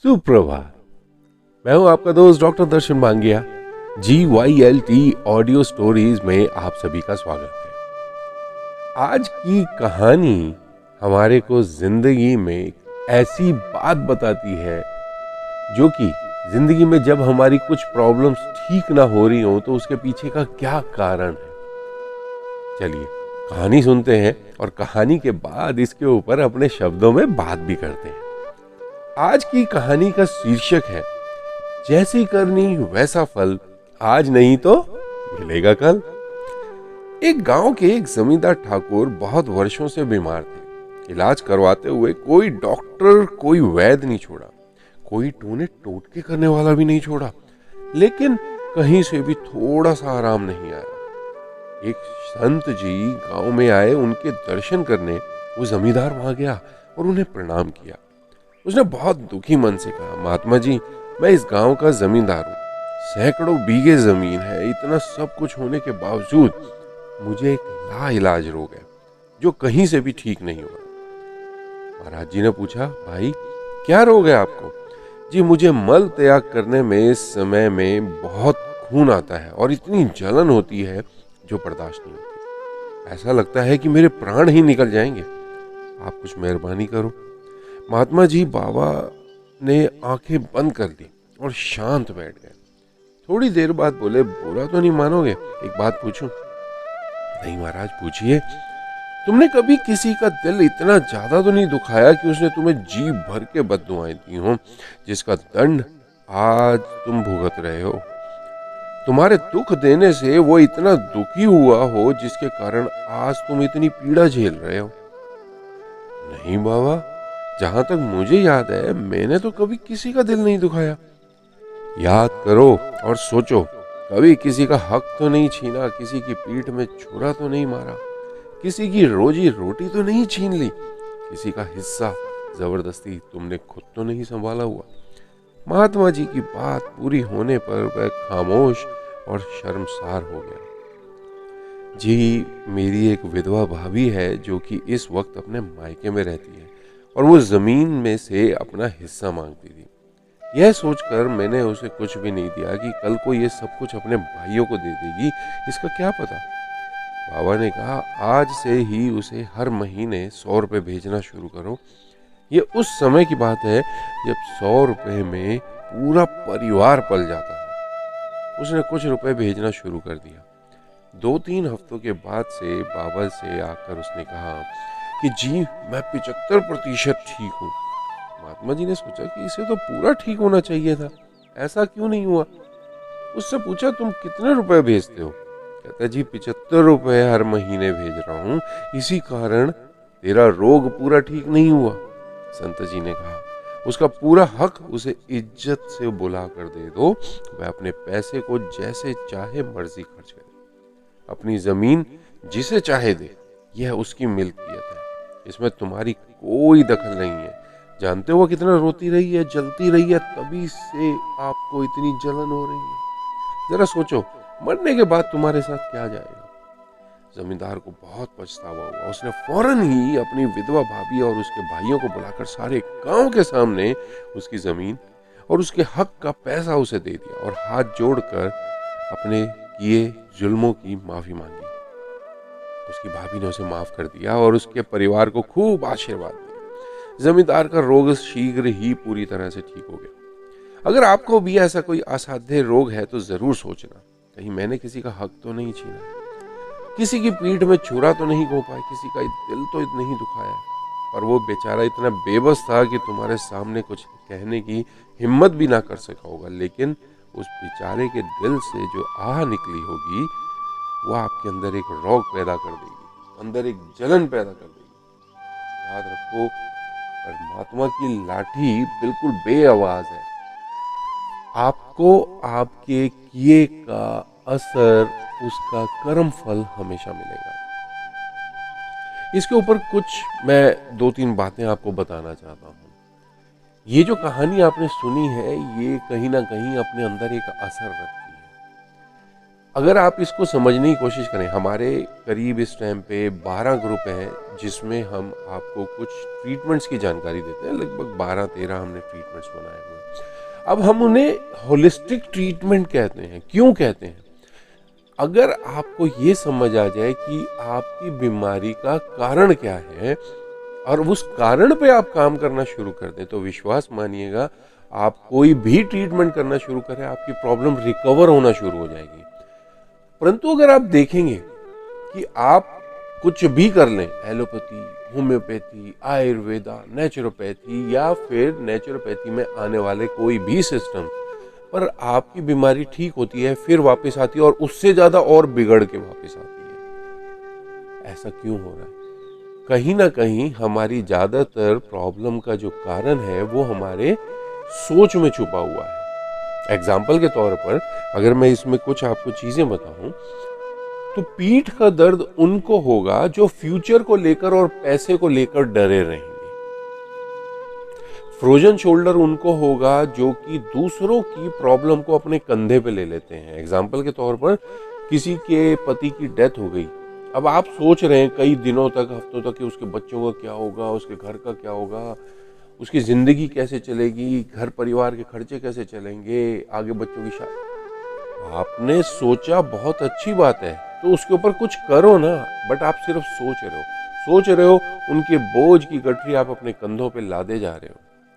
सुप्रभात। मैं हूं आपका दोस्त डॉक्टर दर्शन मांगिया। GYLT ऑडियो स्टोरीज में आप सभी का स्वागत है। आज की कहानी हमारे को जिंदगी में ऐसी बात बताती है जो कि जिंदगी में जब हमारी कुछ प्रॉब्लम्स ठीक ना हो रही हो तो उसके पीछे का क्या कारण है। चलिए कहानी सुनते हैं और कहानी के बाद इसके ऊपर अपने शब्दों में बात भी करते हैं। आज की कहानी का शीर्षक है जैसी करनी वैसा फल, आज नहीं तो मिलेगा कल। एक गांव के एक जमींदार ठाकुर बहुत वर्षों से बीमार थे। इलाज करवाते हुए कोई डॉक्टर कोई वैद्य नहीं छोड़ा, कोई टूने टोटके करने वाला भी नहीं छोड़ा, लेकिन कहीं से भी थोड़ा सा आराम नहीं आया। एक संत जी गांव में आए, उनके दर्शन करने वो जमींदार वहां गया और उन्हें प्रणाम किया। उसने बहुत दुखी मन से कहा, महात्मा जी, मैं इस गांव का जमींदार हूँ, सैकड़ों बीघे जमीन है, इतना सब कुछ होने के बावजूद मुझे एक लाइलाज रोग है जो कहीं से भी ठीक नहीं हो रहा। महाराज जी ने पूछा, भाई क्या रोग है आपको? जी, मुझे मल त्याग करने में इस समय में बहुत खून आता है और इतनी जलन होती है जो बर्दाश्त नहीं होती। ऐसा लगता है कि मेरे प्राण ही निकल जाएंगे, आप कुछ मेहरबानी करो। महात्मा जी बाबा ने आंखें बंद कर दी और शांत बैठ गए। थोड़ी देर बाद बोले, बुरा तो नहीं मानोगे, एक बात पूछूं? नहीं महाराज, पूछिए। तुमने कभी किसी का दिल इतना ज्यादा तो नहीं दुखाया कि उसने तुम्हें जी भर के बद्दुआएं दी हो, जिसका दंड आज तुम भुगत रहे हो? तुम्हारे दुख देने से वो इतना दुखी हुआ हो जिसके कारण आज तुम इतनी पीड़ा झेल रहे हो? नहीं बाबा, जहां तक मुझे याद है मैंने तो कभी किसी का दिल नहीं दुखाया। याद करो और सोचो, कभी किसी का हक तो नहीं छीना, किसी की पीठ में छुरा तो नहीं मारा, किसी की रोजी रोटी तो नहीं छीन ली, किसी का हिस्सा जबरदस्ती तुमने खुद तो नहीं संभाला हुआ। महात्मा जी की बात पूरी होने पर वह खामोश और शर्मसार हो गया। जी, मेरी एक विधवा भाभी है जो कि इस वक्त अपने मायके में रहती है और वो जमीन में से अपना हिस्सा मांगती थी। यह सोचकर मैंने उसे कुछ भी नहीं दिया कि कल को ये सब कुछ अपने भाइयों को दे देगी, इसका क्या पता। बाबा ने कहा, आज से ही उसे हर महीने 100 रुपए भेजना शुरू करो। ये उस समय की बात है जब 100 रुपए में पूरा परिवार पल जाता है। उसने कुछ रुपए भेजना शुरू कर दिया। 2-3 हफ्तों के बाद से बाबा से आकर उसने कहा कि जी, मैं 75% ठीक हूँ। महात्मा जी ने सोचा कि इसे तो पूरा ठीक होना चाहिए था, ऐसा क्यों नहीं हुआ? उससे पूछा, तुम कितने रुपए भेजते हो? कहता, जी 75 रुपए हर महीने भेज रहा हूँ, इसी कारण तेरा रोग पूरा ठीक नहीं हुआ। संत जी ने कहा, उसका पूरा हक उसे इज्जत से बुला कर दे दो, वह अपने पैसे को जैसे चाहे मर्जी खर्च करे, अपनी जमीन जिसे चाहे दे, यह उसकी मिल्कियत है, इसमें तुम्हारी कोई दखल नहीं है। जानते हो कितना रोती रही है, जलती रही है, तभी से आपको इतनी जलन हो रही है। जरा सोचो, मरने के बाद तुम्हारे साथ क्या जाएगा? जमींदार को बहुत पछतावा हुआ। उसने फौरन ही अपनी विधवा भाभी और उसके भाइयों को बुलाकर सारे गांव के सामने उसकी जमीन और उसके हक का पैसा उसे दे दिया और हाथ जोड़कर अपने किए जुल्मों की माफी मांगी। उसकी भाभी ने उसे माफ कर दिया और उसके परिवार को खूब आशीर्वाद दिया। जमींदार का रोग शीघ्र ही पूरी तरह से ठीक हो गया। अगर आपको भी ऐसा कोई असाध्य रोग है तो जरूर सोचना, कहीं मैंने किसी का हक तो नहीं छीना, किसी की पीठ में छुरा तो नहीं घोंपा, किसी का दिल तो नहीं दुखाया। और वो बेचारा इतना बेबस था कि तुम्हारे सामने कुछ कहने की हिम्मत भी ना कर सका होगा, लेकिन उस बेचारे के दिल से जो आह निकली होगी वो आपके अंदर एक रोग पैदा कर देगी, अंदर एक जलन पैदा कर देगी। याद रखो, परमात्मा की लाठी बिल्कुल बेआवाज है। आपको आपके किए का असर, उसका कर्म फल हमेशा मिलेगा। इसके ऊपर कुछ मैं 2-3 बातें आपको बताना चाहता हूँ। ये जो कहानी आपने सुनी है, ये कहीं ना कहीं अपने अंदर एक असर रखती है। अगर आप इसको समझने की कोशिश करें, हमारे करीब इस टाइम पे 12 ग्रुप हैं जिसमें हम आपको कुछ ट्रीटमेंट्स की जानकारी देते हैं। लगभग 12-13 हमने ट्रीटमेंट्स बनाए हुए हैं। अब हम उन्हें होलिस्टिक ट्रीटमेंट कहते हैं। क्यों कहते हैं? अगर आपको ये समझ आ जाए कि आपकी बीमारी का कारण क्या है और उस कारण पे आप काम करना शुरू कर दें, तो विश्वास मानिएगा, आप कोई भी ट्रीटमेंट करना शुरू करें, आपकी प्रॉब्लम रिकवर होना शुरू हो जाएगी। परंतु अगर आप देखेंगे कि आप कुछ भी कर लें, एलोपैथी, होम्योपैथी, आयुर्वेदा, नेचुरोपैथी या फिर नेचुरोपैथी में आने वाले कोई भी सिस्टम, पर आपकी बीमारी ठीक होती है, फिर वापस आती है और उससे ज्यादा और बिगड़ के वापस आती है। ऐसा क्यों हो रहा है? कहीं ना कहीं हमारी ज्यादातर प्रॉब्लम का जो कारण है वो हमारे सोच में छुपा हुआ है। एग्जाम्पल के तौर पर अगर मैं इसमें कुछ आपको चीजें बताऊं, तो पीठ का दर्द उनको होगा जो फ्यूचर को लेकर और पैसे को लेकर डरे रहेंगे। फ्रोजन शोल्डर उनको होगा जो कि दूसरों की प्रॉब्लम को अपने कंधे पे ले लेते हैं। एग्जाम्पल के तौर पर किसी के पति की डेथ हो गई, अब आप सोच रहे हैं कई दिनों तक, हफ्तों तक कि उसके बच्चों का क्या होगा, उसके घर का क्या होगा, उसकी जिंदगी कैसे चलेगी, घर परिवार के खर्चे कैसे चलेंगे, आगे बच्चों की शादी। आपने सोचा, बहुत अच्छी बात है, तो उसके ऊपर कुछ करो ना। बट आप सिर्फ सोच रहे हो, उनके बोझ की गठरी आप अपने कंधों पे लादे जा रहे हो।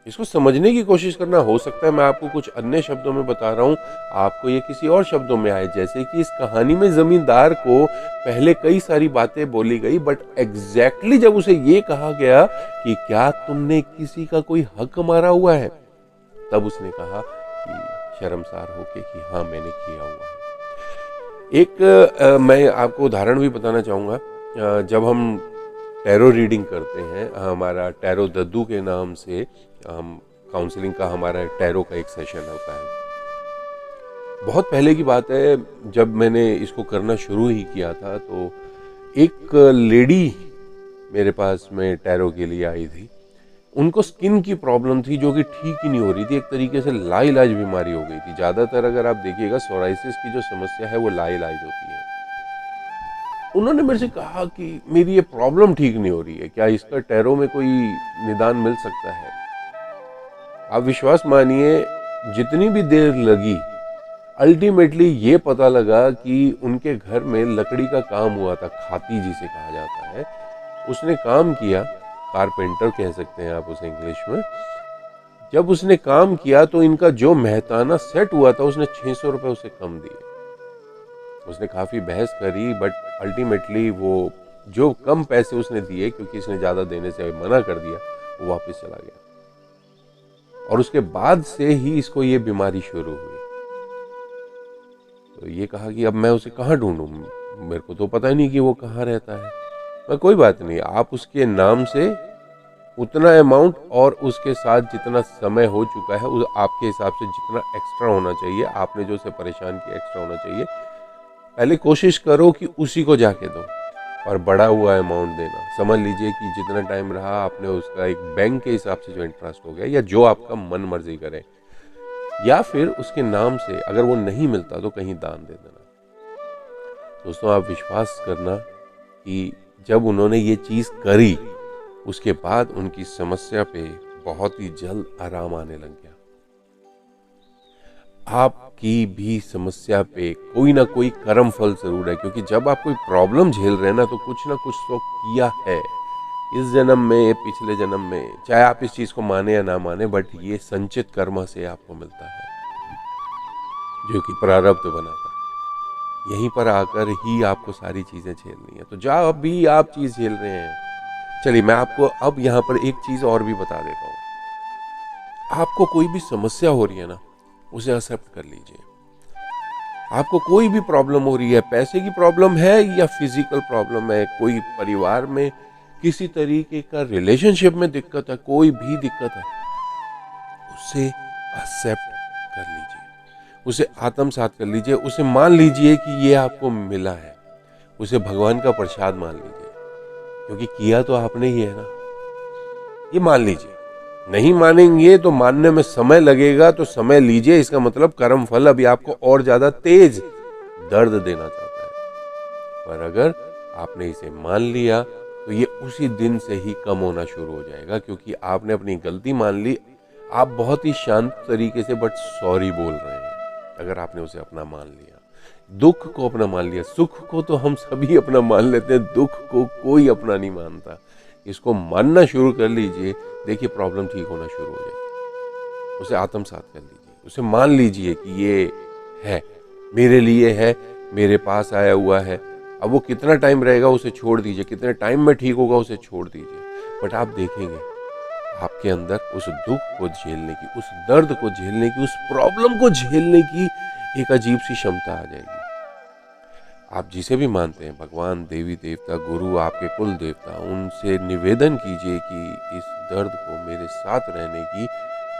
इसको समझने की कोशिश करना। हो सकता है मैं आपको कुछ अन्य शब्दों में बता रहा हूँ, आपको ये किसी और शब्दों में आए। जैसे कि इस कहानी में जमींदार को पहले कई सारी बातें बोली गई, बट एग्जैक्टली जब उसे ये कहा गया कि क्या तुमने किसी का कोई हक मारा हुआ है, तब उसने कहा कि शर्मसार होके कि हाँ मैंने किया हुआ है। मैं आपको उदाहरण भी बताना चाहूँगा। जब हम टैरो रीडिंग करते हैं, हमारा टैरो दद्दू के नाम से हम काउंसलिंग का, हमारा टैरो का एक सेशन होता है। बहुत पहले की बात है, जब मैंने इसको करना शुरू ही किया था, तो एक लेडी मेरे पास में टैरो के लिए आई थी। उनको स्किन की प्रॉब्लम थी जो कि ठीक ही नहीं हो रही थी। एक तरीके से लाइलाज बीमारी हो गई थी। ज़्यादातर अगर आप देखिएगा सोराइसिस की जो समस्या है वो लाइलाज होती है। उन्होंने मेरे से कहा कि मेरी ये प्रॉब्लम ठीक नहीं हो रही है, क्या इसका टैरो में कोई निदान मिल सकता है? आप विश्वास मानिए, जितनी भी देर लगी, अल्टीमेटली ये पता लगा कि उनके घर में लकड़ी का काम हुआ था, खाती जिसे कहा जाता है। उसने काम किया, कारपेंटर कह सकते हैं आप उसे इंग्लिश में। जब उसने काम किया तो इनका जो मेहताना सेट हुआ था उसने 600 रुपए उसे कम दिए। उसने काफी बहस करी, बट अल्टीमेटली वो जो कम पैसे उसने दिए, क्योंकि इसने ज्यादा देने से मना कर दिया, वो वापस चला गया। और उसके बाद से ही इसको ये बीमारी शुरू हुई। तो ये कहा कि अब मैं उसे कहाँ ढूंढूं, मेरे को तो पता ही नहीं कि वो कहाँ रहता है। मैं कोई बात नहीं, आप उसके नाम से उतना अमाउंट और उसके साथ जितना समय हो चुका है, उस आपके हिसाब से जितना एक्स्ट्रा होना चाहिए, आपने जो उसे परेशान किया एक्स्ट्रा होना चाहिए, पहले कोशिश करो कि उसी को जाके दो और बढ़ा हुआ अमाउंट देना। समझ लीजिए कि जितना टाइम रहा आपने उसका एक बैंक के हिसाब से जो इंटरेस्ट हो गया, या जो आपका मन मर्जी करे, या फिर उसके नाम से अगर वो नहीं मिलता तो कहीं दान दे देना। दोस्तों, आप विश्वास करना कि जब उन्होंने ये चीज करी, उसके बाद उनकी समस्या पे बहुत ही जल्द आराम आने लग गया। आपकी भी समस्या पे कोई ना कोई कर्म फल जरूर है, क्योंकि जब आप कोई प्रॉब्लम झेल रहे हैं ना, तो कुछ ना कुछ तो किया है इस जन्म में, पिछले जन्म में, चाहे आप इस चीज को माने या ना माने, बट ये संचित कर्म से आपको मिलता है, जो कि प्रारब्ध बनाता है। यहीं पर आकर ही आपको सारी चीजें झेलनी है। तो जब भी आप चीज झेल रहे हैं, चलिए मैं आपको अब यहाँ पर एक चीज और भी बता देता हूँ। आपको कोई भी समस्या हो रही है ना, उसे एक्सेप्ट कर लीजिए। आपको कोई भी प्रॉब्लम हो रही है, पैसे की प्रॉब्लम है या फिजिकल प्रॉब्लम है, कोई परिवार में किसी तरीके का रिलेशनशिप में दिक्कत है, कोई भी दिक्कत है, उसे एक्सेप्ट कर लीजिए, उसे आत्मसात कर लीजिए, उसे मान लीजिए कि ये आपको मिला है, उसे भगवान का प्रसाद मान लीजिए, क्योंकि किया तो आपने ही है ना। ये मान लीजिए। नहीं मानेंगे तो मानने में समय लगेगा, तो समय लीजिए। इसका मतलब कर्म फल अभी आपको और ज्यादा तेज दर्द देना चाहता है। पर अगर आपने इसे मान लिया तो ये उसी दिन से ही कम होना शुरू हो जाएगा, क्योंकि आपने अपनी गलती मान ली। आप बहुत ही शांत तरीके से बट सॉरी बोल रहे हैं अगर आपने उसे अपना मान लिया। दुख को अपना मान लिया। सुख को तो हम सभी अपना मान लेते हैं, दुख को कोई अपना नहीं मानता। इसको मानना शुरू कर लीजिए, देखिए प्रॉब्लम ठीक होना शुरू हो जाएगी। उसे आत्मसात कर लीजिए, उसे मान लीजिए कि ये है, मेरे लिए है, मेरे पास आया हुआ है। अब वो कितना टाइम रहेगा उसे छोड़ दीजिए, कितने टाइम में ठीक होगा उसे छोड़ दीजिए। बट आप देखेंगे आपके अंदर उस दुख को झेलने की, उस दर्द को झेलने की, उस प्रॉब्लम को झेलने की एक अजीब सी क्षमता आ जाएगी। आप जिसे भी मानते हैं, भगवान, देवी देवता, गुरु, आपके कुल देवता, उनसे निवेदन कीजिए कि इस दर्द को मेरे साथ रहने की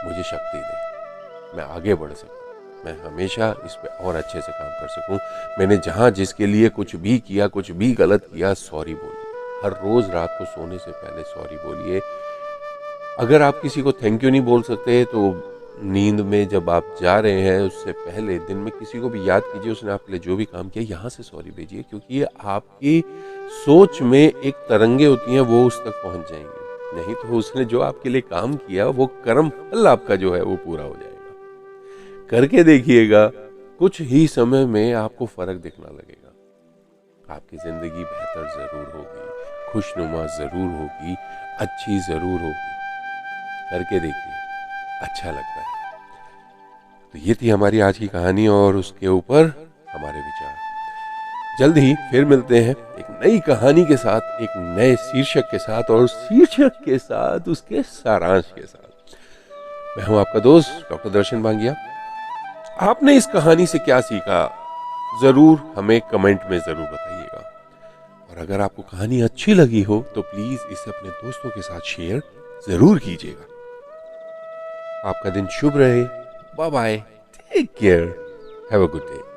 मुझे शक्ति दें, मैं आगे बढ़ सकूं, मैं हमेशा इस पे और अच्छे से काम कर सकूं। मैंने जहां जिसके लिए कुछ भी किया, कुछ भी गलत किया, सॉरी बोलिए। हर रोज रात को सोने से पहले सॉरी बोलिए। अगर आप किसी को थैंक यू नहीं बोल सकते तो नींद में जब आप जा रहे हैं उससे पहले दिन में किसी को भी याद कीजिए, उसने आपके लिए जो भी काम किया, यहाँ से सॉरी भेजिए, क्योंकि ये आपकी सोच में एक तरंगे होती हैं, वो उस तक पहुंच जाएंगी। नहीं तो उसने जो आपके लिए काम किया, वो कर्म फल आपका जो है वो पूरा हो जाएगा। करके देखिएगा, कुछ ही समय में आपको फर्क दिखना लगेगा। आपकी जिंदगी बेहतर जरूर होगी, खुशनुमा जरूर होगी, अच्छी जरूर होगी। करके देखिए, अच्छा लगता है। तो ये थी हमारी आज की कहानी और उसके ऊपर हमारे विचार। जल्द ही फिर मिलते हैं एक नई कहानी के साथ, एक नए शीर्षक के साथ, और शीर्षक के साथ उसके सारांश के साथ। मैं हूं आपका दोस्त डॉक्टर दर्शन बांगिया। आपने इस कहानी से क्या सीखा, जरूर हमें कमेंट में जरूर बताइएगा। और अगर आपको कहानी अच्छी लगी हो तो प्लीज इसे अपने दोस्तों के साथ शेयर जरूर कीजिएगा। आपका दिन शुभ रहे। Bye bye, take care, have a good day.